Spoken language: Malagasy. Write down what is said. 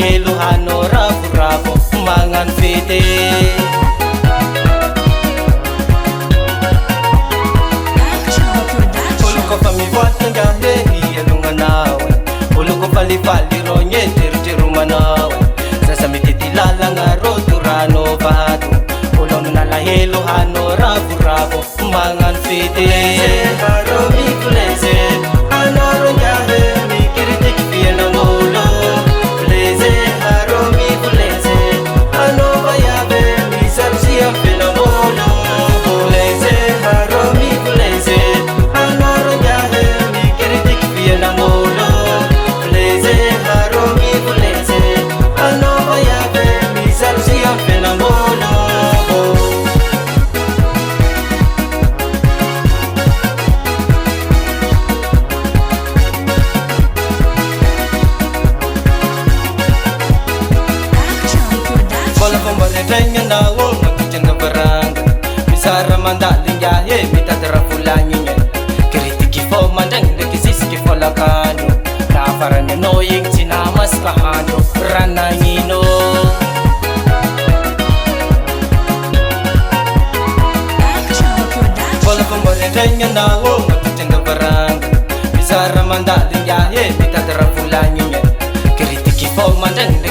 nalahelo hanao ravoravo magnano fety. Olo kofa mivoatra ngahe hialognanao olo kofa lifaly ro nyejeritero manao zaza mitety lalagna ro torano vato olo amy nalahelo hanao ravoravo magnano fety. Aro mikoleze hanao ro ngahe mikiritiky fianan'olo koleze aro mikoleze hanao vayave misarosi amy fianan'olo koleze aro mikoleze hanao ro ngahe mikiritiky fianan'olo koleze aro mikoleze hanao vayave misarosi amy fianan'olo. Bola fomba redraigna anao matotrana varanga misara mandaly ngahe mitady raha volagnigne kritiky fô mandraigny ndraiky zisiky folakandro raha farany anao igny tsy namasaka handro raha nagnino. Bola fomba redraigna anao matotrana varanga misara mandaly ngahe mitady raha volagnigne kritiky fô mandraigny